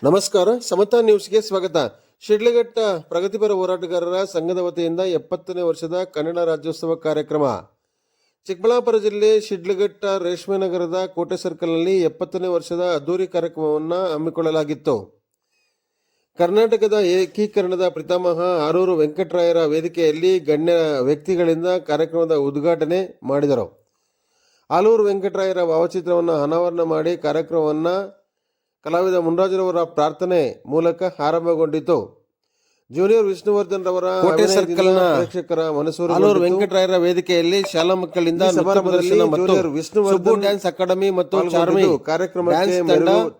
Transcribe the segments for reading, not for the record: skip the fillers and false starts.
ನಮಸ್ಕಾರ, ಸಮತಾ ನ್ಯೂಸ್ಗೆ ಸ್ವಾಗತ. ಶಿಡ್ಲಘಟ್ಟ ಪ್ರಗತಿಪರ ಹೋರಾಟಗಾರರ ಸಂಘದ ವತಿಯಿಂದ 70ನೇ ವರ್ಷದ ಕನ್ನಡ ರಾಜ್ಯೋತ್ಸವ ಕಾರ್ಯಕ್ರಮ. ಚಿಕ್ಕಬಳ್ಳಾಪುರ ಜಿಲ್ಲೆ ಶಿಡ್ಲಘಟ್ಟ ರೇಷ್ಮೆ ನಗರದ ಕೋಟೆ ಸರ್ಕಲ್ನಲ್ಲಿ 70ನೇ ವರ್ಷದ ಅದ್ದೂರಿ ಕಾರ್ಯಕ್ರಮವನ್ನು ಹಮ್ಮಿಕೊಳ್ಳಲಾಗಿತ್ತು. ಕರ್ನಾಟಕದ ಏಕೀಕರಣದ ಪಿತಾಮಹ ಆರೂರು ವೆಂಕಟರಾಯರ ವೇದಿಕೆಯಲ್ಲಿ ಗಣ್ಯ ವ್ಯಕ್ತಿಗಳಿಂದ ಕಾರ್ಯಕ್ರಮದ ಉದ್ಘಾಟನೆ ಮಾಡಿದರು. ಆಲೂರು ವೆಂಕಟರಾಯರ ಭಾವಚಿತ್ರವನ್ನು ಅನಾವರಣ ಮಾಡಿ ಕಾರ್ಯಕ್ರಮವನ್ನು ಕಲಾವಿದ ಮುನ್ರಾಜ್ರವರ ಪ್ರಾರ್ಥನೆ ಮೂಲಕ ಆರಂಭಗೊಂಡಿತು. ಜೂನಿಯರ್ ವಿಷ್ಣುವರ್ಧನ್ ರವರ ಕೋಟೆ ಸರ್ಕಲ್ನ ಪ್ರೇಕ್ಷಕರ ಮನಸೂರು ಆಲೂರು ವೆಂಕಟರಾಯರ ವೇದಿಕೆಯಲ್ಲಿ ಶಾಲಾ ಮಕ್ಕಳಿಂದ ಡ್ಯಾನ್ಸ್ ಅಕಾಡೆಮಿ ಮತ್ತು ಚಾರ್ಮಿ ಕಾರ್ಯಕ್ರಮಕ್ಕೆ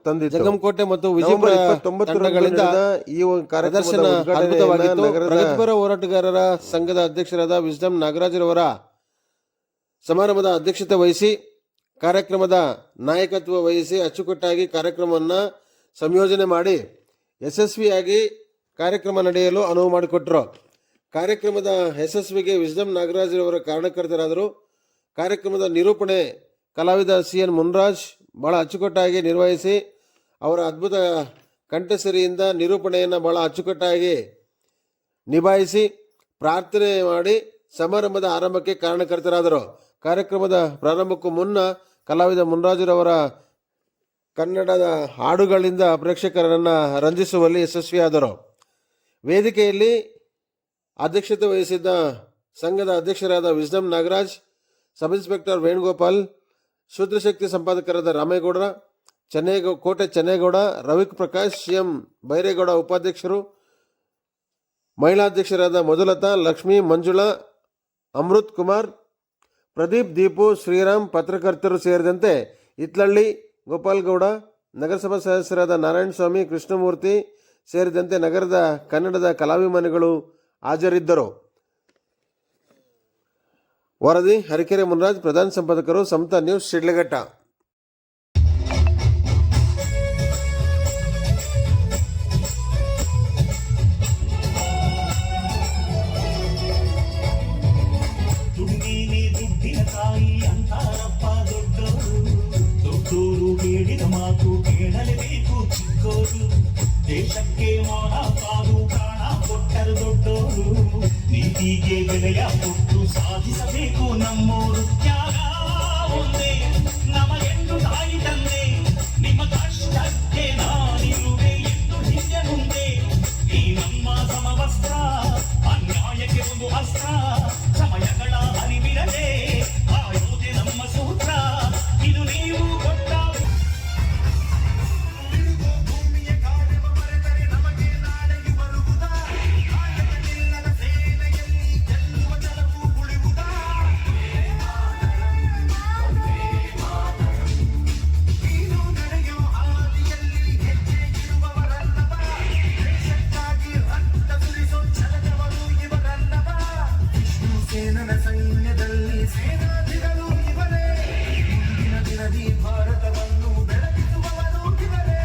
ತಂದಿತ್ತು. ಜಗಂಕೋಟೆ ಮತ್ತು ವಿಜಯಪುರ ತಂಡಗಳಿಂದ ಈ ಪ್ರದರ್ಶನ ಅದ್ಭುತವಾಗಿತ್ತು. ಪ್ರಗತಿಪರ ಹೋರಾಟಗಾರರ ಸಂಘದ ಅಧ್ಯಕ್ಷರಾದ ವಿಸ್ಡಮ್ ನಾಗರಾಜ್ರವರ ಸಮಾರಂಭದ ಅಧ್ಯಕ್ಷತೆ ವಹಿಸಿ ಕಾರ್ಯಕ್ರಮದ ನಾಯಕತ್ವ ವಹಿಸಿ ಅಚ್ಚುಕಟ್ಟಾಗಿ ಕಾರ್ಯಕ್ರಮವನ್ನು ಸಂಯೋಜನೆ ಮಾಡಿ ಯಶಸ್ವಿಯಾಗಿ ಕಾರ್ಯಕ್ರಮ ನಡೆಯಲು ಅನುವು ಮಾಡಿಕೊಟ್ಟರು. ಕಾರ್ಯಕ್ರಮದ ಯಶಸ್ವಿಗೆ ವಿಸ್ಡಮ್ ನಾಗರಾಜ್ರವರ ಕಾರಣಕರ್ತರಾದರು. ಕಾರ್ಯಕ್ರಮದ ನಿರೂಪಣೆ ಕಲಾವಿದ CN ಮುನ್ರಾಜ್ ಭಾಳ ಅಚ್ಚುಕಟ್ಟಾಗಿ ನಿರ್ವಹಿಸಿ ಅವರ ಅದ್ಭುತ ಕಂಠಸಿರಿಯಿಂದ ನಿರೂಪಣೆಯನ್ನು ಭಾಳ ಅಚ್ಚುಕಟ್ಟಾಗಿ ನಿಭಾಯಿಸಿ ಪ್ರಾರ್ಥನೆ ಮಾಡಿ ಸಮಾರಂಭದ ಆರಂಭಕ್ಕೆ ಕಾರಣಕರ್ತರಾದರು. ಕಾರ್ಯಕ್ರಮದ ಪ್ರಾರಂಭಕ್ಕೂ ಮುನ್ನ ಕಲಾವಿದ ಮುನ್ರಾಜುರವರ ಕನ್ನಡದ ಹಾಡುಗಳಿಂದ ಪ್ರೇಕ್ಷಕರನ್ನು ರಂಜಿಸುವಲ್ಲಿ ಯಶಸ್ವಿಯಾದರು. ವೇದಿಕೆಯಲ್ಲಿ ಅಧ್ಯಕ್ಷತೆ ವಹಿಸಿದ್ದ ಸಂಘದ ಅಧ್ಯಕ್ಷರಾದ Wisdom Nagaraj, sub inspector Venugopal, Shudrashakti ಸಂಪಾದಕರಾದ ರಾಮೇಗೌಡ, ಕೋಟೆ ಚೆನ್ನೇಗೌಡ, ರವಿಕ್ ಪ್ರಕಾಶ್, CM ಬೈರೇಗೌಡ ಉಪಾಧ್ಯಕ್ಷರು, ಮಹಿಳಾಧ್ಯಕ್ಷರಾದ ಮಧುಲತಾ, ಲಕ್ಷ್ಮಿ, ಮಂಜುಳಾ, ಅಮೃತ್ ಕುಮಾರ್, ಪ್ರದೀಪ್, ದೀಪು, ಶ್ರೀರಾಮ್, ಪತ್ರಕರ್ತರು ಸೇರಿದಂತೆ ಇತ್ಲಳ್ಳಿ ಗೋಪಾಲ್ಗೌಡ, ನಗರಸಭಾ ಸದಸ್ಯರಾದ ನಾರಾಯಣಸ್ವಾಮಿ, ಕೃಷ್ಣಮೂರ್ತಿ ಸೇರಿದಂತೆ ನಗರದ ಕನ್ನಡದ ಕಲಾಭಿಮಾನಿಗಳು ಹಾಜರಿದ್ದರು. ವರದಿ ಹರಿಕೆರೆ ಮುನ್ರಾಜ್, ಪ್ರಧಾನ ಸಂಪಾದಕರು, ಸಮತಾ ನ್ಯೂಸ್, ಶಿಡ್ಲಘಟ್ಟ. ಹೇಳಿದ ಮಾತು ಕೇಳಲೇಬೇಕು ಚಿಕ್ಕೋರು, ದೇಶಕ್ಕೆ ಮಾನ ಕಾದು ಪ್ರಾಣ ಕೊಟ್ಟರು ದೊಡ್ಡೋರು, ನೀತಿಗೆ ಬೆಲೆಯ ಕೊಟ್ಟು ಸಾಧಿಸಬೇಕು ನಮ್ಮೋರು. ತ್ಯಾಗ ಒಂದೇ ನಮಗೆಂದು ತಾಯಿ ತಂದೆ, ನಿಮ್ಮ ಕಷ್ಟಕ್ಕೆ ನಾನಿರುವೆ ಎಂದು ಹಿಂದೆ ಮುಂದೆ. ಈ ನಮ್ಮ ಸಮವಸ್ತ್ರ ಅನ್ಯಾಯಕ್ಕೆ ಒಂದು ಅಸ್ತ್ರ, ಸಮಯಗಳ ಅರಿವಿರದೆ ಕಾಯೋದೆ ನಮ್ಮ ಸೂತ್ರ. ಇದು ನೀವು ಸೈನ್ಯದಲ್ಲಿ ಸೇನಾಧಿಗಳು ಇವರೇ, ಮುಂದಿನ ದಿನದಿ ಭಾರತವನ್ನು ಬೆಳಗಿಸುವವರು ಇವರೇ.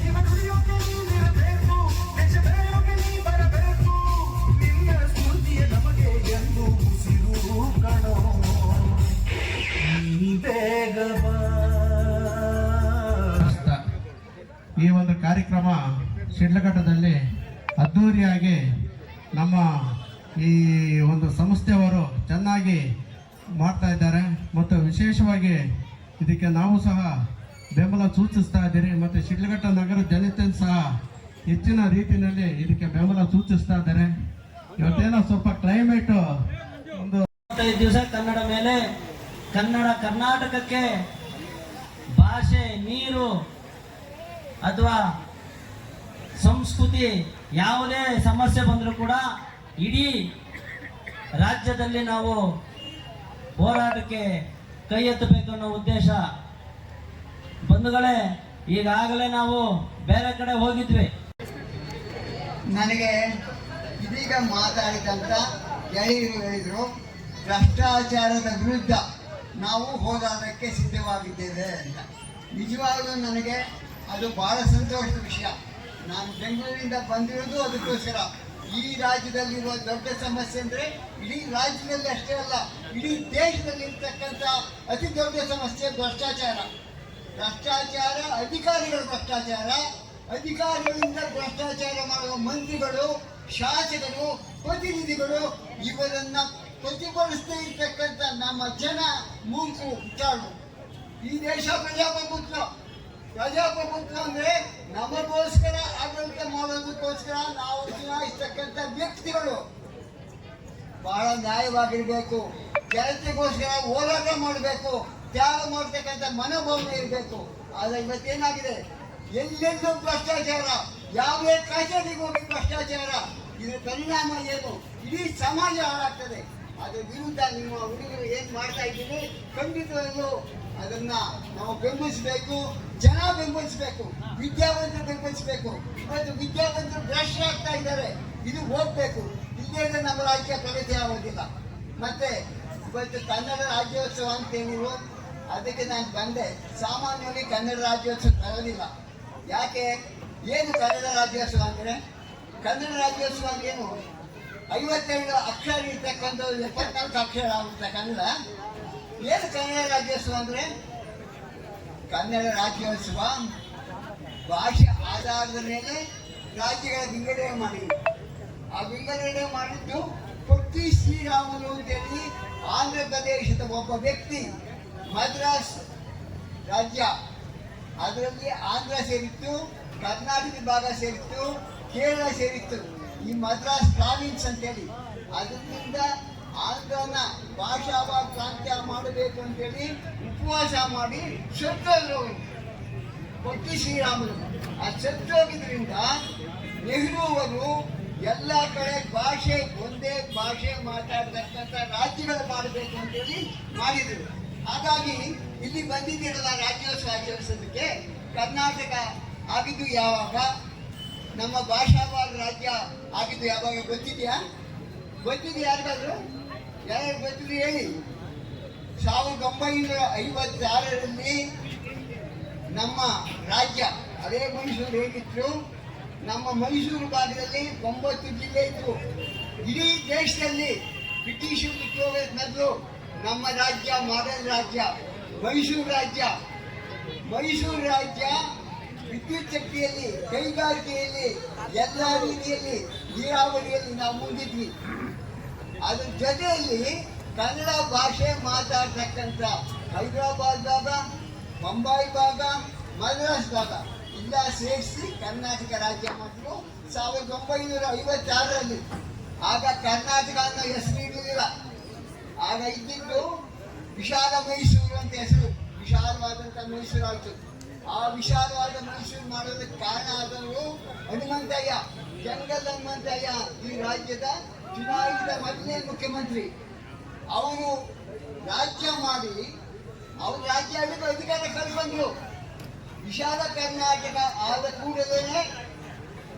ಇವರುಳಿಯೋಕೆ ನೀನಿರಬೇಕು, ದೇಶ ಬೆಳೆಯೋಕೆ ನೀ ಬರಬೇಕು, ನಿನ್ನ ಸ್ಫೂರ್ತಿಯ ನಮಗೆ ಎಂದು ಉಸಿರು ಕಣೋ ನೀ ಬೇಗ ಬಾ. ಈ ಒಂದು ಕಾರ್ಯಕ್ರಮ ಶಿಡ್ಲಘಟ್ಟದಲ್ಲಿ ಅದ್ದೂರಿಯಾಗಿ ನಮ್ಮ ಈ ಒಂದು ಸಂಸ್ಥೆಯವರು ಚೆನ್ನಾಗಿ ಮಾಡ್ತಾ ಇದ್ದಾರೆ ಮತ್ತು ವಿಶೇಷವಾಗಿ ಇದಕ್ಕೆ ನಾವು ಸಹ ಬೆಂಬಲ ಸೂಚಿಸ್ತಾ ಇದ್ದೀರಿ ಮತ್ತು ಶಿಡ್ಲಘಟ್ಟ ನಗರ ಜನತೆ ಸಹ ಹೆಚ್ಚಿನ ರೀತಿಯಲ್ಲಿ ಇದಕ್ಕೆ ಬೆಂಬಲ ಸೂಚಿಸ್ತಾ ಇದ್ದಾರೆ. ಇವತ್ತೇನೋ ಸ್ವಲ್ಪ ಕ್ಲೈಮೇಟು ಒಂದು 25 ದಿವಸ ಕನ್ನಡ ಮೇಲೆ, ಕನ್ನಡ ಕರ್ನಾಟಕಕ್ಕೆ ಭಾಷೆ, ನೀರು ಅಥವಾ ಸಂಸ್ಕೃತಿ ಯಾವುದೇ ಸಮಸ್ಯೆ ಬಂದರೂ ಕೂಡ ಇಡೀ ರಾಜ್ಯದಲ್ಲಿ ನಾವು ಹೋರಾಟಕ್ಕೆ ಕೈ ಎತ್ತಬೇಕು ಅನ್ನೋ ಉದ್ದೇಶ. ಬಂಧುಗಳೇ, ಈಗಾಗಲೇ ನಾವು ಬೇರೆ ಕಡೆ ಹೋಗಿದ್ವಿ. ನನಗೆ ಇದೀಗ ಮಾತಾಡಿದಂಥ ಗೆಳೆಯರು ಹೇಳಿದರು, ಭ್ರಷ್ಟಾಚಾರದ ವಿರುದ್ಧ ನಾವು ಹೋರಾಟಕ್ಕೆ ಸಿದ್ಧವಾಗಿದ್ದೇವೆ ಅಂತ. ನಿಜವಾಗಲೂ ನನಗೆ ಅದು ಭಾಳ ಸಂತೋಷದ ವಿಷಯ. ನಾನು ಬೆಂಗಳೂರಿಂದ ಬಂದಿರೋದು ಅದಕ್ಕೋಸ್ಕರ. ಈ ರಾಜ್ಯದಲ್ಲಿರುವ ದೊಡ್ಡ ಸಮಸ್ಯೆ ಅಂದರೆ ಇಡೀ ರಾಜ್ಯದಲ್ಲಿ ಅಷ್ಟೇ ಅಲ್ಲ, ಇಡೀ ದೇಶದಲ್ಲಿರ್ತಕ್ಕಂಥ ಅತಿ ದೊಡ್ಡ ಸಮಸ್ಯೆ ಭ್ರಷ್ಟಾಚಾರ. ಭ್ರಷ್ಟಾಚಾರ, ಅಧಿಕಾರಿಗಳ ಭ್ರಷ್ಟಾಚಾರ, ಅಧಿಕಾರಿಗಳಿಂದ ಭ್ರಷ್ಟಾಚಾರ ಮಾಡುವ ಮಂತ್ರಿಗಳು, ಶಾಸಕರು, ಪ್ರತಿನಿಧಿಗಳು ಇವರನ್ನ ಪ್ರತಿಫಲಿಸದೇ ಇರ್ತಕ್ಕಂಥ ನಮ್ಮ ಜನ ಮೂರ್ಖು ಚಾಳು. ಈ ದೇಶ ಪ್ರಜಾಪ್ರಭುತ್ವ ಅಂದ್ರೆ ನಮಗೋಸ್ಕರ ಆಡಳಿತ ಮಾಡೋದಕ್ಕೋಸ್ಕರ ನಾವು ಚುನಾಯಿಸ್ತಕ್ಕಂಥ ವ್ಯಕ್ತಿಗಳು ಬಹಳ ನ್ಯಾಯವಾಗಿರ್ಬೇಕು, ಜನತೆಗೋಸ್ಕರ ಹೋರಾಟ ಮಾಡಬೇಕು, ತ್ಯಾಗ ಮಾಡ್ತಕ್ಕಂಥ ಮನೋಭಾವನೆ ಇರಬೇಕು. ಆದ್ರೆ ಇವತ್ತೇನಾಗಿದೆ, ಎಲ್ಲೆಲ್ಲೂ ಭ್ರಷ್ಟಾಚಾರ, ಯಾವುದೇ ಕಚೇರಿಗೆ ಹೋಗಿ ಭ್ರಷ್ಟಾಚಾರ. ಇದರ ಪರಿಣಾಮ ಏನು? ಇಡೀ ಸಮಾಜ ಹಾಳಾಗ್ತದೆ. ಅದ್ರ ವಿರುದ್ಧ ನಿಮ್ಮ ಹುಡುಗರು ಏನ್ ಮಾಡ್ತಾ ಇದ್ದೀವಿ, ಖಂಡಿತವಾಗ್ಲೂ ಅದನ್ನ ನಾವು ಬೆಂಬಲಿಸಬೇಕು, ಜನ ಬೆಂಬಲಿಸಬೇಕು, ವಿದ್ಯಾವಂತರು ಬೆಂಬಲಿಸಬೇಕು. ಇವತ್ತು ವಿದ್ಯಾವಂತರು ಭ್ರಷ್ಟರಾಗ್ತಾ ಇದ್ದಾರೆ, ಇದು ಹೋಗ್ಬೇಕು. ಇಲ್ಲದೇ ನಮ್ಮ ರಾಜ್ಯ ಪ್ರಗತಿ ಆಗೋದಿಲ್ಲ. ಮತ್ತೆ ಇವತ್ತು ಕನ್ನಡ ರಾಜ್ಯೋತ್ಸವ ಅಂತ ಹೇಳಿದ್ರು, ಅದಕ್ಕೆ ನಾನು ಬಂದೆ. ಸಾಮಾನ್ಯವಾಗಿ ಕನ್ನಡ ರಾಜ್ಯೋತ್ಸವ ಬರೋದಿಲ್ಲ. ಯಾಕೆ? ಏನು ಕನ್ನಡ ರಾಜ್ಯೋತ್ಸವ ಅಂದರೆ? ಕನ್ನಡ ರಾಜ್ಯೋತ್ಸವ ಏನು? 52 ಅಕ್ಷರ ಇರ್ತಕ್ಕಂಥ 74 ಅಕ್ಷರ ಆಗುತ್ತೆ ಕನ್ನಡ. ಏನು ಕನ್ನಡ ರಾಜ್ಯೋತ್ಸವ ಅಂದರೆ? ಕನ್ನಡ ರಾಜ್ಯೋತ್ಸವ ಭಾಷೆ ಆಧಾರದ ಮೇಲೆ ರಾಜ್ಯಗಳ ವಿಂಗಡಣೆ ಮಾಡಿದ್ರು. ಆ ವಿಂಗಡಣೆ ಮಾಡಿದ್ದು ಪೊಟ್ಟಿ ಶ್ರೀರಾಮುಲು ಅಂತೇಳಿ ಆಂಧ್ರ ಪ್ರದೇಶದ ಒಬ್ಬ ವ್ಯಕ್ತಿ. ಮದ್ರಾಸ್ ರಾಜ್ಯ, ಅದರಲ್ಲಿ ಆಂಧ್ರ ಸೇರಿತ್ತು, ಕರ್ನಾಟಕ ಭಾಗ ಸೇರಿತ್ತು, ಕೇರಳ ಸೇರಿತ್ತು. ಈ ಮದ್ರಾಸ್ ಪ್ರಾವಿನ್ಸ್ ಅಂತೇಳಿ ಅದರಿಂದ ಆಂಧ್ರನ ಭಾಷಾವಾರು ಪ್ರಾಂತ್ಯ ಮಾಡಬೇಕು ಅಂತೇಳಿ ಉಪವಾಸ ಮಾಡಿ ಸತ್ತೋದ್ರು ಪೊಟ್ಟಿ ಶ್ರೀರಾಮುಲು. ಆ ಸತ್ತೋಗಿದ್ರಿಂದ ನೆಹರು ಅವರು ಎಲ್ಲ ಕಡೆ ಭಾಷೆ ಒಂದೇ ಭಾಷೆ ಮಾತಾಡ್ತಕ್ಕಂಥ ರಾಜ್ಯಗಳು ಮಾಡಬೇಕು ಅಂತೇಳಿ ಮಾಡಿದರು. ಹಾಗಾಗಿ ಇಲ್ಲಿ ಬಂದಿದ್ದೀರಲ್ಲ ರಾಜ್ಯೋತ್ಸವ ಆಚರಿಸೋದಕ್ಕೆ. ಕರ್ನಾಟಕ ಆಗಿದ್ದು ಯಾವಾಗ? ನಮ್ಮ ಭಾಷಾವಾರ ರಾಜ್ಯ ಆಗಿದ್ದು ಯಾವಾಗ ಗೊತ್ತಿದೆಯಾ? ಗೊತ್ತಿದೆಯಾ ಯಾರಿಗಾದ್ರು? ಯಾರು ಗೊತ್ತಿದೆ ಹೇಳಿ. 1956ರಲ್ಲಿ ನಮ್ಮ ರಾಜ್ಯ, ಅದೇ ಮೈಸೂರು ಹೇಗಿತ್ತು, ನಮ್ಮ ಮೈಸೂರು ಭಾಗದಲ್ಲಿ 9 ಜಿಲ್ಲೆ ಇತ್ತು. ಇಡೀ ದೇಶದಲ್ಲಿ ಬ್ರಿಟಿಷರು ಬಿಟ್ಟು ಮೊದಲು ನಮ್ಮ ರಾಜ್ಯ ಮಾದರಿ ರಾಜ್ಯ ಮೈಸೂರು ರಾಜ್ಯ. ಮೈಸೂರು ರಾಜ್ಯ ವಿದ್ಯುತ್ ಶಕ್ತಿಯಲ್ಲಿ, ಕೈಗಾರಿಕೆಯಲ್ಲಿ, ಎಲ್ಲ ರೀತಿಯಲ್ಲಿ, ನೀರಾವರಿಯಲ್ಲಿ ನಾವು ಮುಂದಿದ್ವಿ. ಅದ್ರ ಜೊತೆಯಲ್ಲಿ ಕನ್ನಡ ಭಾಷೆ ಮಾತಾಡ್ತಕ್ಕಂಥ ಹೈದರಾಬಾದ್ ಭಾಗ, ಮುಂಬೈ ಭಾಗ, ಮದ್ರಾಸ್ ಭಾಗ ಎಲ್ಲ ಸೇರಿಸಿ ಕರ್ನಾಟಕ ರಾಜ್ಯ ಮಾಡಿದ್ರು 1956ರಲ್ಲಿ. ಆಗ ಕರ್ನಾಟಕ ಅನ್ನೋ ಹೆಸರು ಇರಲಿಲ್ಲ. ಆಗ ಇದ್ದಿದ್ದು ವಿಶಾಲ ಮೈಸೂರು ಅಂತ ಹೆಸರು, ವಿಶಾಲವಾದಂಥ ಮೈಸೂರು ಆಯಿತು. ಆ ವಿಶಾಲವಾದ ಮೈಸೂರು ಮಾಡೋದಕ್ಕೆ ಕಾರಣ ಆದವರು ಹನುಮಂತಯ್ಯ, ಜಂಗಲ್ ಹನುಮಂತಯ್ಯ, ಈ ರಾಜ್ಯದ ಚುನಾಯಿತ ಮೊದಲನೇ ಮುಖ್ಯಮಂತ್ರಿ. ಅವರು ರಾಜ್ಯ ಮಾಡಿ ಅವ್ರ ರಾಜ್ಯ ಆಡಳಿತ ಅಧಿಕಾರ ಕಳ್ಕೊಂಡ್ರು. ವಿಶಾಲ ಕರ್ನಾಟಕ ಆದ ಕೂಡಲೇ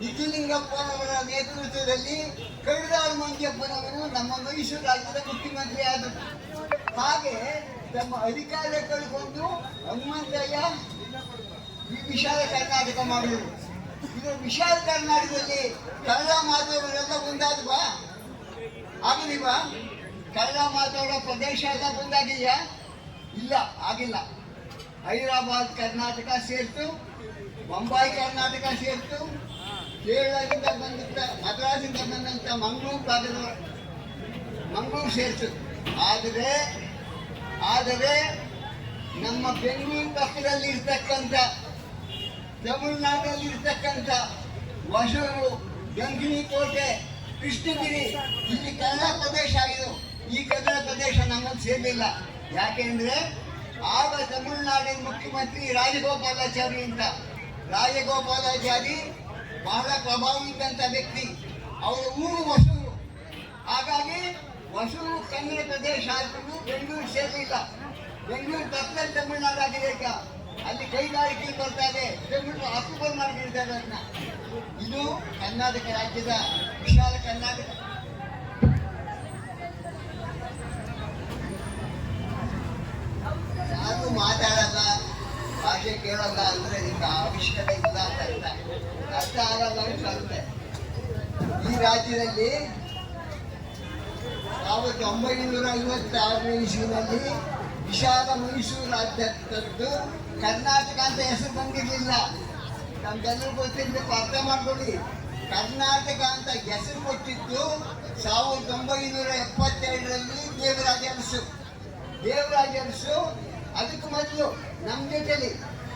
ನಿಜಲಿಂಗಪ್ಪನವರ ನೇತೃತ್ವದಲ್ಲಿ ಕೈದಾರ ಮಂಜಪ್ಪನವರು ನಮ್ಮ ಮೈಸೂರು ರಾಜ್ಯದ ಮುಖ್ಯಮಂತ್ರಿ ಆದರು. ಹಾಗೆ ತಮ್ಮ ಅಧಿಕಾರ ಕಳ್ಕೊಂಡು ಹನುಮಂತಯ್ಯ ವಿಶಾಲ ಕರ್ನಾಟಕ ಮಾಡಿದರು. ಇದು ವಿಶಾಲ ಕರ್ನಾಟಕದಲ್ಲಿ ಕನ್ನಡ ಮಾತಾಡೋರೆಲ್ಲ ಒಂದಾದ್ವಾ? ಆಗಲಿವಾ? ಕನ್ನಡ ಮಾತಾಡೋ ಪ್ರದೇಶ ಎಲ್ಲ ಒಂದಾಗಿದೆಯಾ? ಇಲ್ಲ, ಆಗಿಲ್ಲ. ಹೈದರಾಬಾದ್ ಕರ್ನಾಟಕ ಸೇರ್ತು, ಮುಂಬೈ ಕರ್ನಾಟಕ ಸೇರ್ತು, ಕೇರಳದಿಂದ ಬಂದಂಥ, ಮದ್ರಾಸಿಂದ ಬಂದಂಥ ಮಂಗಳೂರು ಭಾಗದ ಮಂಗಳೂರು ಸೇರ್ತು. ಆದರೆ ನಮ್ಮ ಬೆಂಗಳೂರು ಪಕ್ಕದಲ್ಲಿ ಇರ್ತಕ್ಕಂಥ, ತಮಿಳುನಾಡಲ್ಲಿ ಇರ್ತಕ್ಕಂಥ ಹೊಸೂರು, ಗಂಗಿನಿಕೋಟೆ, ಕೃಷ್ಣಗಿರಿ ಇಲ್ಲಿ ಕನ್ನಡ ಪ್ರದೇಶ ಆಗಿದೆ. ಈ ಕನ್ನಡ ಪ್ರದೇಶ ನಮ್ಮನ್ನು ಸೇರಲಿಲ್ಲ. ಯಾಕೆಂದ್ರೆ ಆಗ ತಮಿಳುನಾಡಿನ ಮುಖ್ಯಮಂತ್ರಿ ರಾಜಗೋಪಾಲಾಚಾರಿ ಅಂತ. ರಾಜಗೋಪಾಲಾಚಾರಿ ಬಹಳ ಪ್ರಭಾವಿತಂತ ವ್ಯಕ್ತಿ. ಅವರ ಊರು ಹೊಸೂರು. ಹಾಗಾಗಿ ಹೊಸೂರು ಕನ್ನಡ ಪ್ರದೇಶ ಆದ್ರೂ ಬೆಂಗಳೂರು ಸೇರಲಿಲ್ಲ. ಬೆಂಗಳೂರು ಪಕ್ಕದಲ್ಲಿ ತಮಿಳುನಾಡು ಆಗಿದೆ. ಈಗ ಅಲ್ಲಿ ಕೈಗಾರಿಕೆ ಬರ್ತಾರೆ, ಬೆಂಗಳೂರು ಆಕ್ಯುಪೈ ಮಾಡಿರ್ತಾರೆ ಅದನ್ನ. ಇದು ಕರ್ನಾಟಕ ರಾಜ್ಯದ ವಿಶಾಲ ಕರ್ನಾಟಕ. ನಾನು ಮಾತಾಡಲ್ಲ, ಭಾಷೆ ಕೇಳಲ್ಲ ಅಂದ್ರೆ ನಿಮ್ಗೆ ಅವಶ್ಯಕತೆ ಇಲ್ಲ ಅಂತ ಅರ್ಥ ಆಗಲ್ಲ ಅನ್ಸುತ್ತೆ. ಈ ರಾಜ್ಯದಲ್ಲಿ 1956ನೇ ಇಸ್ವಿನಲ್ಲಿ ವಿಶಾಲ ಮೈಸೂರು ರಾಜ್ಯ ತಂದು ಕರ್ನಾಟಕ ಅಂತ ಹೆಸರು ಬಂದಿರಲಿಲ್ಲ. ನಮ್ಗೆಲ್ಲರೂ ಗೊತ್ತಿರ್ಬೇಕು, ಅರ್ಥ ಮಾಡ್ಕೊಳ್ಳಿ. ಕರ್ನಾಟಕ ಅಂತ ಹೆಸರು ಕೊಟ್ಟಿದ್ದು 1972ರಲ್ಲಿ ದೇವರಾಜ ಅರಸು. ಅದಕ್ಕೆ ಮೊದಲು ನಮ್ಮ ಜೊತೆಲಿ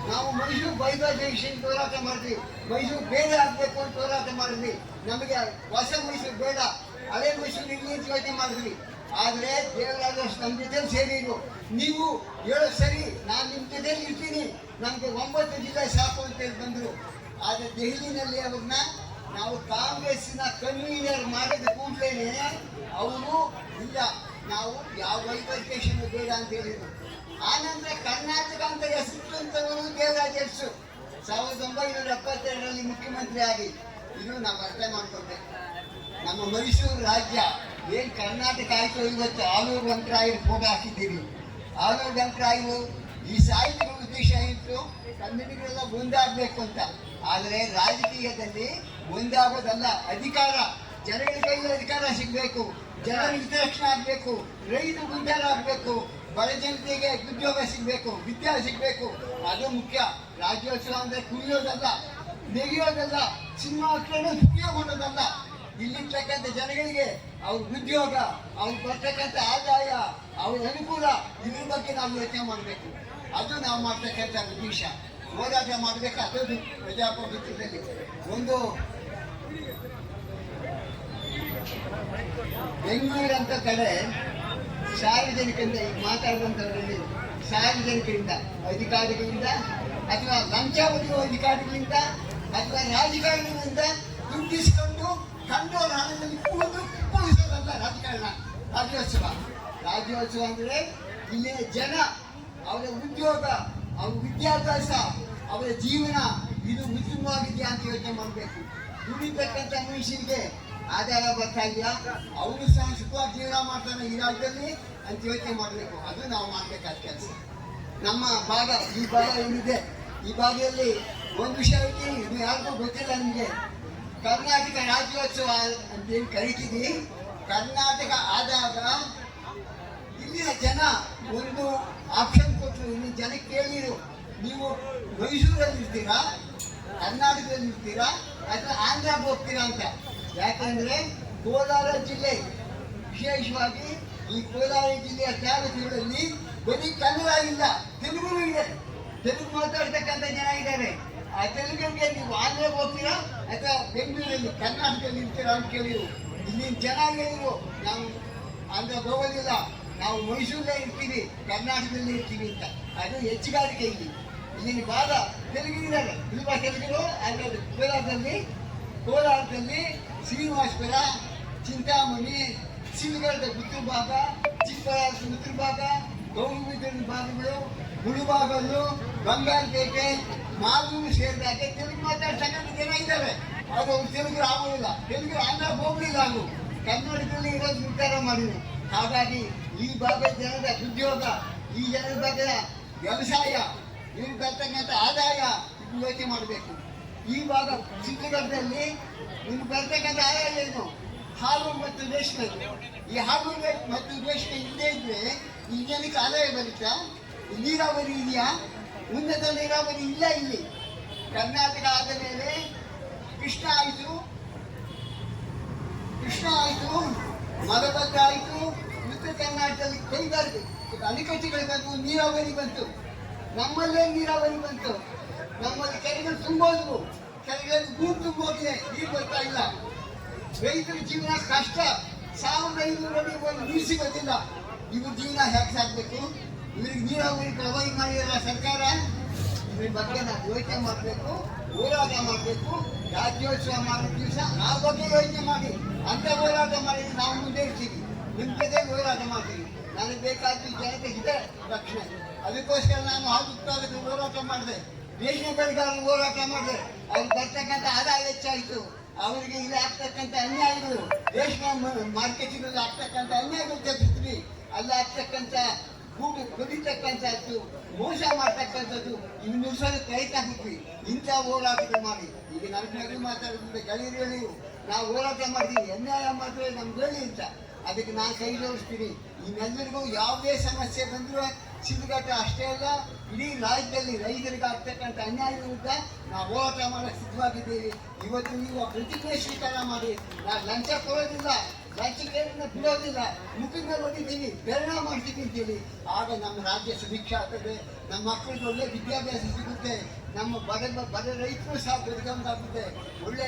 ನಾವು ಮೈಸೂರು ಬೈಬೈಸೇಷನ್ ಹೋರಾಟ ಮಾಡಿದ್ವಿ. ಮೈಸೂರು ಬೇರೆ ಆಗಬೇಕು ಅಂತ ಹೋರಾಟ ಮಾಡಿದ್ವಿ. ನಮಗೆ ಹೊಸ ಮೈಸೂರು ಬೇಡ, ಹಳೆ ಮೈಸೂರು ಇಲ್ಲಿ ಅಂತ ಯೋಚನೆ ಮಾಡಿದ್ವಿ. ಆದರೆ ದೇವರಾಜ ಅರಸು ನಮ್ಮ ಜೊತೆ ಸೇರಿದ್ರು. ನೀವು ಹೇಳೋ ಸರಿ, ನಾನು ನಿಮ್ಮ ಜೊತೆ ಇರ್ತೀನಿ, ನಮಗೆ 9 ಜಿಲ್ಲೆ ಸಾಕು ಅಂತೇಳಿ ಬಂದರು. ಆದರೆ ದೆಹಲಿನಲ್ಲಿ ಅವ್ರನ್ನ ನಾವು ಕಾಂಗ್ರೆಸ್ಸಿನ ಕನ್ವೀನರ್ ಮಾಡಿದ ಕೂಡಲೇ ಅವರು ಇಲ್ಲ, ನಾವು ಯಾವ ಬೈಬೈಸೇಷನ್ ಬೇಡ ಅಂತ ಹೇಳಿದ್ರು. ಆನಂತರ ಕರ್ನಾಟಕ ಅಂತ ಹೆಸರಿಟ್ಟಂಥವರು ದೇವರಾಜ ಅರಸು 1972ರಲ್ಲಿ ಮುಖ್ಯಮಂತ್ರಿ ಆಗಿ. ಇದು ನಾವು ಅರ್ಥ ಮಾಡ್ಕೊಳ್ಬೇಕು. ನಮ್ಮ ಮೈಸೂರು ರಾಜ್ಯ ಏನು ಕರ್ನಾಟಕ ಆಯಿತು, ಇವತ್ತು ಆಲೂರು ವೆಂಕಟರಾಯರು ಫೋಟೋ ಹಾಕಿದ್ದೀರಿ. ಆಲೂರು ವೆಂಕಟರಾಯರು ಈ ಸಾಹಿತ್ಯದ ಉದ್ದೇಶ ಇತ್ತು ಕನ್ನಡಿಗರೆಲ್ಲ ಒಂದಾಗಬೇಕು ಅಂತ. ಆದರೆ ರಾಜಕೀಯದಲ್ಲಿ ಒಂದಾಗೋದಲ್ಲ, ಅಧಿಕಾರ ಜನಗಳ ಕೈಯಲ್ಲಿ ಅಧಿಕಾರ ಸಿಗಬೇಕು, ಜನರ ಹಿತರಕ್ಷಣೆ ಆಗಬೇಕು, ರೈತರು ಉದ್ಧಾರ ಆಗಬೇಕು, ಬಡ ಜನತೆಗೆ ಉದ್ಯೋಗ ಸಿಗಬೇಕು, ವಿದ್ಯೆ ಸಿಗಬೇಕು. ಅದು ಮುಖ್ಯ. ರಾಜ್ಯೋತ್ಸವ ಅಂದರೆ ಕುಣಿಯೋದಲ್ಲ, ನೆಗೆಯೋದಲ್ಲ, ಸಿನಿಮಾ ಹಾಕ್ಕೊಂಡು ಸುಖಿಯೋ ಮಾಡೋದಲ್ಲ. ಇಲ್ಲಿರ್ತಕ್ಕಂಥ ಜನಗಳಿಗೆ ಅವ್ರ ಉದ್ಯೋಗ, ಅವ್ರಿಗೆ ಬರ್ತಕ್ಕಂಥ ಆದಾಯ, ಅವ್ರ ಅನುಕೂಲ, ಇದ್ರ ಬಗ್ಗೆ ನಾವು ಯೋಚನೆ ಮಾಡಬೇಕು. ಅದು ನಾವು ಮಾಡ್ತಕ್ಕಂಥ ಉದ್ದೇಶ. ಹೋರಾಟ ಮಾಡಬೇಕು. ಅದೊಂದು ಪ್ರಜಾಪ್ರಭುತ್ವದಲ್ಲಿ ಒಂದು ಬೆಂಗಳೂರಂತ ಕಡೆ ಸಾರ್ವಜನಿಕರಿಂದ, ಈಗ ಮಾತಾಡುವಂಥವರಲ್ಲಿ ಸಾರ್ವಜನಿಕರಿಂದ, ಅಧಿಕಾರಿಗಳಿಂದ ಅಥವಾ ಲಂಚ ಹೊಡೆಯುವ ಅಧಿಕಾರಿಗಳಿಂದ ಅಥವಾ ರಾಜಕಾರಣಿಗಳಿಂದ ದುಡ್ಡಿಸಿಕೊಂಡು ಕಂಡೋರ ಹಣದಲ್ಲಿ ಕೂಡಿಸೋದಲ್ಲ ರಾಜಕಾರಣ. ರಾಜ್ಯೋತ್ಸವ ಅಂದರೆ ಇಲ್ಲಿನ ಜನ, ಅವರ ಉದ್ಯೋಗ, ಅವ್ರ ವಿದ್ಯಾಭ್ಯಾಸ, ಅವರ ಜೀವನ ಇದು ಉತ್ತಮವಾಗಿದೆಯಾ ಅಂತ ಯೋಚನೆ ಮಾಡಬೇಕು. ದುಡಿತಕ್ಕಂಥ ಮನುಷ್ಯನಿಗೆ ಆದಾಯ ಬರ್ತಾ ಇದೆಯಾ, ಅವರು ಸಹ ಸುಖವಾಗಿ ಜೀವನ ಮಾಡ್ತಾನೆ ಈ ರಾಜ್ಯದಲ್ಲಿ ಅಂತ ಯೋಚನೆ ಮಾಡಬೇಕು. ಅದು ನಾವು ಮಾಡಬೇಕಾದ ಕೆಲಸ. ನಮ್ಮ ಭಾಗ, ಈ ಭಾಗ ಏನಿದೆ, ಈ ಭಾಗದಲ್ಲಿ ಒಂದು ವಿಷಯ ಐತಿ, ಇದು ಯಾರಿಗೂ ಗೊತ್ತಿಲ್ಲ ನಿಮಗೆ. ಕರ್ನಾಟಕ ರಾಜ್ಯೋತ್ಸವ ಅಂತೇಳಿ ಕರಿತೀವಿ. ಕರ್ನಾಟಕ ಆದಾಗ ಇಲ್ಲಿನ ಜನ ಒಂದು ಆಪ್ಷನ್ ಕೊಟ್ಟರು. ಇಲ್ಲಿ ಜನ ಕೇಳಿರು, ನೀವು ಮೈಸೂರಲ್ಲಿ ಇರ್ತೀರಾ, ಕರ್ನಾಟಕದಲ್ಲಿ ಇರ್ತೀರಾ ಅಥವಾ ಆಂಧ್ರಕ್ಕೆ ಹೋಗ್ತೀರಾ ಅಂತ. ಯಾಕಂದರೆ ಕೋಲಾರ ಜಿಲ್ಲೆ, ವಿಶೇಷವಾಗಿ ಈ ಕೋಲಾರ ಜಿಲ್ಲೆಯ ತಾಲೂಕುಗಳಲ್ಲಿ ಬರೀ ಕನ್ನಡ ಇಲ್ಲ, ತೆಲುಗು ಇದೆ. ತೆಲುಗು ಮಾತಾಡ್ತಕ್ಕಂಥ ಜನ ಇದ್ದಾರೆ. ಆ ತೆಲುಗಿಗೆ ನೀವು ಆಂಧ್ರಕ್ಕೆ ಹೋಗ್ತೀರಾ ಅಥವಾ ಬೆಂಗಳೂರಲ್ಲಿ ಕರ್ನಾಟಕದಲ್ಲಿ ಇರ್ತೀರಾ ಅಂತ ಕೇಳಿರು. ಇಲ್ಲಿನ ಜನ ಹೇಳಿರು, ನಾವು ಆಂಧ್ರಕ್ಕೆ ಹೋಗೋದಿಲ್ಲ, ನಾವು ಮೈಸೂರಲ್ಲೇ ಇರ್ತೀವಿ, ಕರ್ನಾಟಕದಲ್ಲಿ ಇರ್ತೀವಿ ಅಂತ. ಅದು ಹೆಚ್ಚುಗಾರಿಕೆ. ಇಲ್ಲಿನ ಭಾಗ ತೆಲುಗಿದ್ದಾರೆ, ತುಂಬ ತೆಲುಗರು. ಆದರೆ ಕೋಲಾರದಲ್ಲಿ ಶ್ರೀನಿವಾಸಪುರ, ಚಿಂತಾಮಣಿ, ಶಿವಗಢದ ಉತ್ತರ ಭಾಗ, ಚಿಕ್ಕಬಳ್ಳಾಪುರ ಉತ್ತರ ಭಾಗ, ಗೌರಿಬಿದನೂರು ಭಾಗಗಳು, ಮುಳುಬಾಗಲು, ಬಂಗಾರಪೇಟೆ, ಮಾಲೂರು ಸೇರಿದಾಗೆ ತೆಲುಗು ಮಾತಾಡ್ತಕ್ಕಂಥ ಜನ ಇದ್ದಾರೆ. ಅದು ಅವ್ರು ತೆಲುಗರು ಆಗೋದಿಲ್ಲ, ತೆಲುಗರು ಆಂಧ್ರಕ್ಕೆ ಹೋಗಲಿಲ್ಲ. ಅವರು ಕನ್ನಡದಲ್ಲಿ ಇರೋದು ನಿರ್ಧಾರ ಮಾಡಿದ್ರು. ಹಾಗಾಗಿ ಈ ಭಾಗದ ಜನರ ಉದ್ಯೋಗ, ಈ ಜನರ ಭಾಗದ ವ್ಯವಸಾಯ, ಇವ್ರು ಬರ್ತಕ್ಕಂಥ ಆದಾಯ ಯೋಚನೆ ಮಾಡಬೇಕು. ಈ ಭಾಗ ಚಿತ್ರದುರ್ಗದಲ್ಲಿ ಇನ್ನು ಬರ್ತಕ್ಕಂಥ ಆದಾಯ ಏನು? ಹಾಲು ಮತ್ತು ರೇಷ್ಮೆ. ಈ ಹಾಲು ಮತ್ತು ರೇಷ್ಮೆ ಇಲ್ಲದೇ ಇದ್ರೆ ಈ ಜನಕ್ಕೆ ಆದಾಯ ಬರುತ್ತಾ? ನೀರಾವರಿ ಇದೆಯಾ? ಉನ್ನತ ನೀರಾವರಿ ಇಲ್ಲ ಇಲ್ಲಿ. ಕರ್ನಾಟಕ ಆದ ಮೇಲೆ ಕೃಷ್ಣ ಆಯಿತು, ಮಲಬದ್ಧ ಆಯಿತು. ಉತ್ತರ ಕರ್ನಾಟಕದಲ್ಲಿ ಕೈಗಾರಿಕೆ ಅಣೆಕಟ್ಟೆಗಳು ಬಂತು, ನೀರಾವರಿ ಬಂತು. ನಮ್ಮಲ್ಲೇ ನೀರಾವರಿ ಬಂತು. ನಮ್ಮಲ್ಲಿ ಕೆರೆಗಳು ತುಂಬೋದು, ಕೆರೆಗಳಲ್ಲಿ ಭೂಮಿ ತುಂಬೋಗಿದೆ, ನೀರು ಬರ್ತಾ ಇಲ್ಲ. ರೈತರ ಜೀವನ ಕಷ್ಟ. 1500 ಅಡಿ ಒಂದು ನೀರು ಸಿಗೋದಿಲ್ಲ. ಇವ್ರ ಜೀವನ ಹೇಗೆ ಸಾಗಬೇಕು? ಇವ್ರಿಗೆ ನೀರಾವರಿ ಪ್ರೊವೈಡ್ ಮಾಡಿರಲ್ಲ ಸರ್ಕಾರ. ಇದ್ರ ಬಗ್ಗೆ ನಾವು ಯೋಚನೆ ಮಾಡಬೇಕು, ಹೋರಾಟ ಮಾಡಬೇಕು. ರಾಜ್ಯೋತ್ಸವ ಮಾಡೋ ದಿವಸ ಆ ಬಗ್ಗೆ ಯೋಚನೆ ಮಾಡಿ, ಅಂತ ಹೋರಾಟ ಮಾಡಿದ್ರೆ ನಾವು ಮುಂದೆ ಇರ್ತೀವಿ. ನಿಮ್ಮ ಜೊತೆ ಹೋರಾಟ ಮಾಡ್ತೀವಿ. ನನಗೆ ಬೇಕಾದ ಜನತೆ ಇದೆ ರಕ್ಷಣೆ. ಅದಕ್ಕೋಸ್ಕರ ನಾನು ಹಾಲು ಉತ್ಪಾದಕರು ಹೋರಾಟ ಮಾಡಿದೆ, ರೇಷ್ಮೆ ಬೆಳೆಗಾರರು ಹೋರಾಟ ಮಾಡಿದೆ. ಅವ್ರಿಗೆ ಬರ್ತಕ್ಕಂಥ ಆದಾಯ ಹೆಚ್ಚಾಯಿತು. ಅವರಿಗೆ ಇಲ್ಲಿ ಆಗ್ತಕ್ಕಂಥ ಅನ್ಯಾಯಗಳು, ರೇಷ್ಮೆ ಮಾರ್ಕೆಟಿನಲ್ಲಿ ಆಗ್ತಕ್ಕಂಥ ಅನ್ಯಾಯಗಳು ತಪ್ಪಿಸ್ತೀವಿ. ಅಲ್ಲಿ ಆಗ್ತಕ್ಕಂಥ ಕೂಗು ಕದಿತಕ್ಕಂಥದ್ದು, ಮೋಸ ಮಾಡ್ತಕ್ಕಂಥದ್ದು ಇನ್ನು ನಿಲ್ಸೋದಕ್ಕೆ ಪ್ರಯತ್ನ ಬಿಟ್ವಿ. ಇಂಥ ಹೋರಾಟಗಳು ಮಾಡಿ. ಈಗ ನನ್ನ ಮಾತಾಡೋದ್ರಿಂದ ಗೆಳೆಯರು ನಾವು ಹೋರಾಟ ಮಾಡ್ತೀವಿ, ಅನ್ಯಾಯ ಮಾಡಿದ್ರೆ ನಮ್ಗೆ ಹೇಳಿ ಅಂತ. ಅದಕ್ಕೆ ನಾನು ಕೈ ಜೋಡಿಸ್ತೀನಿ. ನಿಮ್ಮೆಲ್ಲರಿಗೂ ಯಾವುದೇ ಸಮಸ್ಯೆ ಬಂದರೂ ಶಿಡ್ಲಘಟ್ಟ ಅಷ್ಟೇ ಅಲ್ಲ, ಇಡೀ ರಾಜ್ಯದಲ್ಲಿ ರೈತರಿಗೆ ಆಗ್ತಕ್ಕಂಥ ಅನ್ಯಾಯ ವಿರುದ್ಧ ನಾವು ಹೋರಾಟ ಮಾಡಕ್ಕೆ ಸಿದ್ಧವಾಗಿದ್ದೀವಿ. ಇವತ್ತು ನೀವು ಪ್ರತಿಜ್ಞೆ ಸ್ವೀಕಾರ ಮಾಡಿ, ನಾವು ಲಂಚ ಕೊಡೋದಿಲ್ಲ, ಲಂಚಕ್ಕೆ ಬಿಡೋದಿಲ್ಲ, ಮುಖದ ಮೇಲೆ ಹೊಡಿತೀವಿ, ಪರಿಣಾಮ ಮಾಡ್ತೀವಿ ಅಂತೇಳಿ. ಆಗ ನಮ್ಮ ರಾಜ್ಯ ಸುಭಿಕ್ಷ ಆಗ್ತದೆ, ನಮ್ಮ ಮಕ್ಕಳಿಗೆ ಒಳ್ಳೆ ವಿದ್ಯಾಭ್ಯಾಸ ಸಿಗುತ್ತೆ, ನಮ್ಮ ಬಡ ರೈತರು ಸಹ ಬದುಕಂತಾಗುತ್ತೆ. ಒಳ್ಳೆ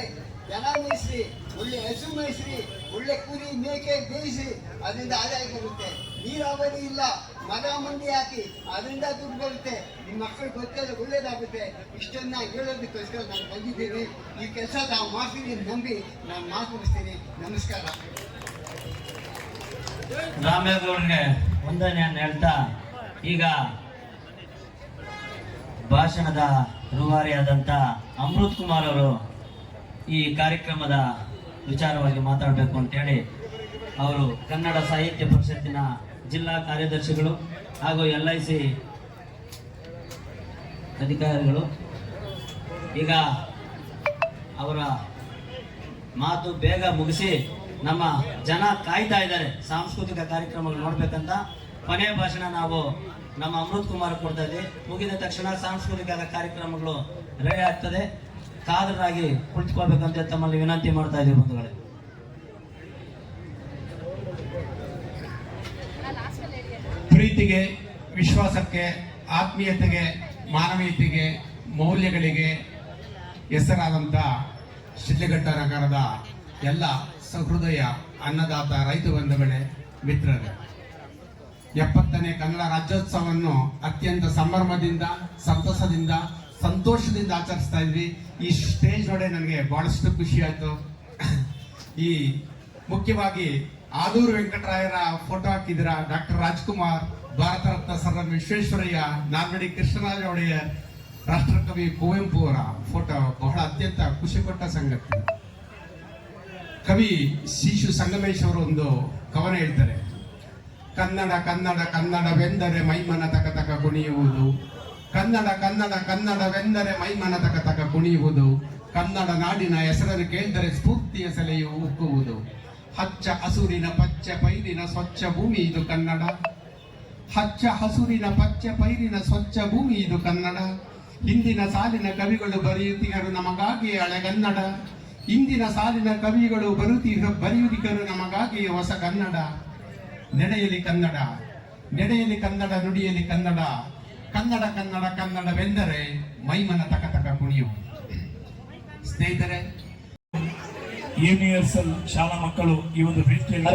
ದನ ಮೇಯಿಸ್ರಿ, ಒಳ್ಳೆ ಹಸು ಮೇಯಿಸ್ರಿ, ಒಳ್ಳೆ ಕುರಿ ಮೇಕೆ ಬೇಯಿಸಿ, ಅದರಿಂದ ಆದಾಯ ಬರುತ್ತೆ. ನೀರಾವರಿ ಇಲ್ಲ, ಮರ ಮಂಡಿ ಹಾಕಿ ಅದರಿಂದ ದುಡ್ಡು ಬರುತ್ತೆ, ನಿಮ್ಮ ಮಕ್ಕಳಿಗೆ ಗೊತ್ತಲ್ಲ ಒಳ್ಳೇದಾಗುತ್ತೆ. ಇಷ್ಟನ್ನ ಹೇಳೋದಕ್ಕೋಸ್ಕರ ನಾನು ಬಂದಿದ್ದೀನಿ. ಈ ಕೆಲಸ ನಾವು ಮಾಡ್ತೀನಿ ನಂಬಿ ನಾನು ಮಾತು ಮುಗಿಸ್ತೀನಿ. ನಮಸ್ಕಾರ. ರಾಮೇಗೌಡರಿಗೆ ವಂದನೆಯನ್ನು ಹೇಳ್ತಾ ಈಗ ಭಾಷಣದ ರೂವಾರಿಯಾದಂಥ ಅಮೃತ್ ಕುಮಾರ್ ಅವರು ಈ ಕಾರ್ಯಕ್ರಮದ ವಿಚಾರವಾಗಿ ಮಾತಾಡಬೇಕು ಅಂತೇಳಿ ಅವರು ಕನ್ನಡ ಸಾಹಿತ್ಯ ಪರಿಷತ್ತಿನ ಜಿಲ್ಲಾ ಕಾರ್ಯದರ್ಶಿಗಳು ಹಾಗೂ LIC ಅಧಿಕಾರಿಗಳು ಈಗ ಅವರ ಮಾತು ಬೇಗ ಮುಗಿಸಿ ನಮ್ಮ ಜನ ಕಾಯ್ತಾ ಇದ್ದಾರೆ ಸಾಂಸ್ಕೃತಿಕ ಕಾರ್ಯಕ್ರಮಗಳು ನೋಡ್ಬೇಕಂತ. ಕೊನೆಯ ಭಾಷಣ ನಾವು ನಮ್ಮ ಅಮೃತ್ ಕುಮಾರ್ ಕೊಡ್ತಾ ಇದ್ದೀವಿ. ಮುಗಿದ ತಕ್ಷಣ ಸಾಂಸ್ಕೃತಿಕ ಕಾರ್ಯಕ್ರಮಗಳು ರೆಡಿ ಆಗ್ತದೆ. ಕಾದರಾಗಿ ಕುಳಿತುಕೋಬೇಕಂತ ತಮ್ಮಲ್ಲಿ ವಿನಂತಿ ಮಾಡ್ತಾ ಇದ್ದೀವಿ ಬಂಧುಗಳೇ. ಪ್ರೀತಿಗೆ, ವಿಶ್ವಾಸಕ್ಕೆ, ಆತ್ಮೀಯತೆಗೆ, ಮಾನವೀಯತೆಗೆ, ಮೌಲ್ಯಗಳಿಗೆ ಹೆಸರಾದಂಥ ಶಿಡ್ಲಘಟ್ಟ ನಗರದ ಎಲ್ಲ ಸಹೃದಯ ಅನ್ನದಾತ ರೈತ ಬಂಧುಗಳೇ, ಮಿತ್ರರೇ, 70ನೇ ಕನ್ನಡ ರಾಜ್ಯೋತ್ಸವವನ್ನು ಅತ್ಯಂತ ಸಂಭ್ರಮದಿಂದ, ಸಂತಸದಿಂದ, ಸಂತೋಷದಿಂದ ಆಚರಿಸ್ತಾ ಇದ್ವಿ. ಈ ಸ್ಟೇಜ್ ನೋಡೆ ನನಗೆ ಬಹಳಷ್ಟು ಖುಷಿ ಆಯಿತು. ಈ ಮುಖ್ಯವಾಗಿ ಆದೂರು ವೆಂಕಟರಾಯರ ಫೋಟೋ ಹಾಕಿದ್ರ, ಡಾಕ್ಟರ್ ರಾಜ್ಕುಮಾರ್, ಭಾರತ ರತ್ನ ಸರ್ ವಿಶ್ವೇಶ್ವರಯ್ಯ, ನಾಲ್ವಡಿ ಕೃಷ್ಣರಾಜ ಒಡೆಯರ್, ರಾಷ್ಟ್ರಕವಿ ಕುವೆಂಪು ಅವರ ಫೋಟೋ ಬಹಳ ಅತ್ಯಂತ ಖುಷಿ ಕೊಟ್ಟ ಸಂಗತಿ. ಕವಿ ಶಿಶು ಸಂಗಮೇಶ್ ಅವರು ಒಂದು ಕವನ ಹೇಳ್ತಾರೆ, ಕನ್ನಡ ಕನ್ನಡ ಕನ್ನಡವೆಂದರೆ ಮೈಮನ ತಕ ತಕ ಕುಣಿಯುವುದು, ಕನ್ನಡ ಕನ್ನಡ ಕನ್ನಡವೆಂದರೆ ಮೈಮನ ತಕ ತಕ ಕುಣಿಯುವುದು, ಕನ್ನಡ ನಾಡಿನ ಹೆಸರನ್ನು ಕೇಳಿದರೆ ಸ್ಫೂರ್ತಿಯ ಸೆಲೆಯು ಉಕ್ಕುವುದು, ಹಚ್ಚ ಹಸುರಿನ ಪಚ್ಚ ಪೈರಿನ ಸ್ವಚ್ಛ ಭೂಮಿ ಇದು ಕನ್ನಡ, ಹಚ್ಚ ಹಸುರಿನ ಪಚ್ಚ ಪೈರಿನ ಸ್ವಚ್ಛ ಭೂಮಿ ಇದು ಕನ್ನಡ, ಹಿಂದಿನ ಸಾಲಿನ ಕವಿಗಳು ಬರೆಯುತ್ತಿಗರು ನಮಗಾಗಿ ಹಳೆಗನ್ನಡ, ಇಂದಿನ ಸಾಲಿನ ಕವಿಗಳು ಬರೆಯುತ್ತಿಗರು ನಮಗಾಗಿ ಹೊಸ ಕನ್ನಡ, ನಡೆಯಲಿ ಕನ್ನಡ, ನಡೆಯಲಿ ಕನ್ನಡ, ನುಡಿಯಲಿ ಕನ್ನಡ, ಕನ್ನಡ ಕನ್ನಡ ಕನ್ನಡವೆಂದರೆ ಮೈಮನ ತಕ ತಕ ಕುಣಿಯುವುದು. ಸ್ನೇಹಿತರೆ, ABSL ಶಾಲಾ ಮಕ್ಕಳು ಈ ಒಂದು ರೀತಿಯಲ್ಲಿ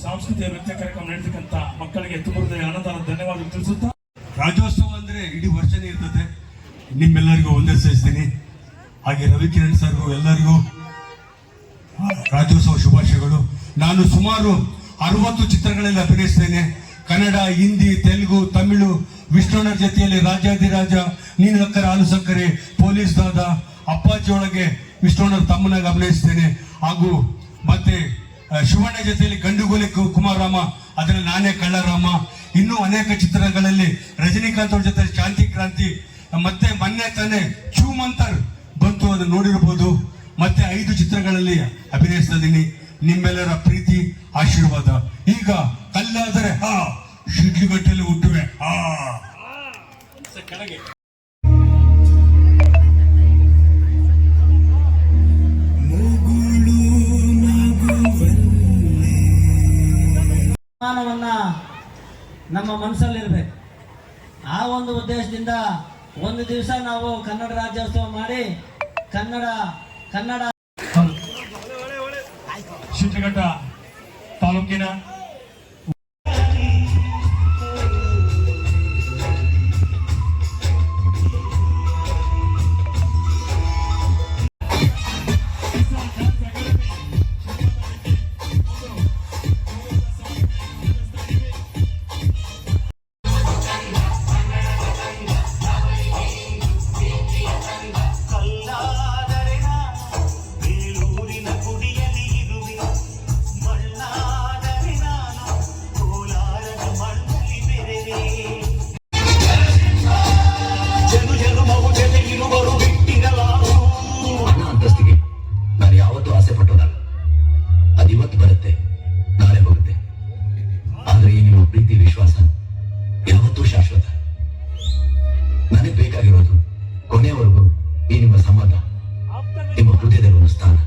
ಸಾಂಸ್ಕೃತಿಕ ನೃತ್ಯ ಕಾರ್ಯಕ್ರಮ ನಡೆತಕ್ಕಂಥ ಮಕ್ಕಳಿಗೆ ತುಂಬ ಅನಂತರ ಧನ್ಯವಾದ ತಿಳಿಸುತ್ತಾ, ರಾಜ್ಯೋತ್ಸವ ಅಂದ್ರೆ ಇಡೀ ವರ್ಷನೇ ಇರ್ತದೆ. ನಿಮ್ಮೆಲ್ಲರಿಗೂ ಒಂದೇ ಸೇರಿಸ್ತೀನಿ. ಹಾಗೆ ರವಿಕಿರಣ್ ಸರ್ಗೂ ಎಲ್ಲರಿಗೂ ರಾಜ್ಯೋತ್ಸವ ಶುಭಾಶಯಗಳು. ನಾನು ಸುಮಾರು 60 ಚಿತ್ರಗಳಲ್ಲಿ ಅಭಿನಯಿಸ್ತೇನೆ. ಕನ್ನಡ, ಹಿಂದಿ, ತೆಲುಗು, ತಮಿಳು, ವಿಷ್ಣುವರ ಜೊತೆಯಲ್ಲಿ ರಾಜಾದಿರಾಜ, ನೀನು ಅಕ್ಕರ ಹಾಲು ಸಕ್ಕರೆ, ಪೊಲೀಸ್ ದಾದ, ಅಪ್ಪಾಜಿ ಒಳಗೆ ವಿಷ್ಣುವರ ತಮ್ಮನಾಗಿ ಅಭಿನಯಿಸ್ತೇನೆ. ಹಾಗೂ ಮತ್ತೆ ಶಿವಣ್ಣ ಜೊತೆಯಲ್ಲಿ ಗಂಡುಗೋಲಿ ಕುಮಾರರಾಮ, ಅದರಲ್ಲಿ ನಾನೇ ಕಳ್ಳರಾಮ, ಇನ್ನೂ ಅನೇಕ ಚಿತ್ರಗಳಲ್ಲಿ ರಜನಿಕಾಂತ್ ಅವ್ರ ಜೊತೆ ಶಾಂತಿ ಕ್ರಾಂತಿ, ಮತ್ತೆ ಮೊನ್ನೆ ತಾನೇ ಚೂಮಂತರ್ ಬಂತು, ಅದನ್ನು ನೋಡಿರ್ಬೋದು. ಮತ್ತೆ 5 ಚಿತ್ರಗಳಲ್ಲಿ ಅಭಿನಯಿಸ್ತಾ ಇದ್ದೀನಿ. ನಿಮ್ಮೆಲ್ಲರ ಪ್ರೀತಿ ಆಶೀರ್ವಾದ. ಈಗ ಕಲ್ಲಾದರೆ ಶಿಡ್ಲಘಟ್ಟಲ್ಲಿ ಹುಟ್ಟುವೆ ಕೆಳಗೆ ಮಾನವನ್ನ ನಮ್ಮ ಮನಸ್ಸಲ್ಲಿರ್ಬೇಕು. ಆ ಒಂದು ಉದ್ದೇಶದಿಂದ ಒಂದು ದಿವಸ ನಾವು ಕನ್ನಡ ರಾಜ್ಯೋತ್ಸವ ಮಾಡಿ ಕನ್ನಡ ಶಿಡ್ಲಘಟ್ಟ ತಾಲೂಕಿನ ಬೇಲೂರಿನ ಗುಡಿಯಲ್ಲಿ ಇರುವೆ, ಮಣ್ಣಾದರೆ ಪ್ರೀತಿ ವಿಶ್ವಾಸ ಯಾವತ್ತೂ ಶಾಶ್ವತ. ನನಗೆ ಬೇಕಾಗಿರೋದು ಕೊನೆಯವರೆಗೂ ಈ ನಿಮ್ಮ ಸಂಬಂಧ, ನಿಮ್ಮ ಹೃದಯದಲ್ಲಿ ಒಂದು ಸ್ಥಾನ.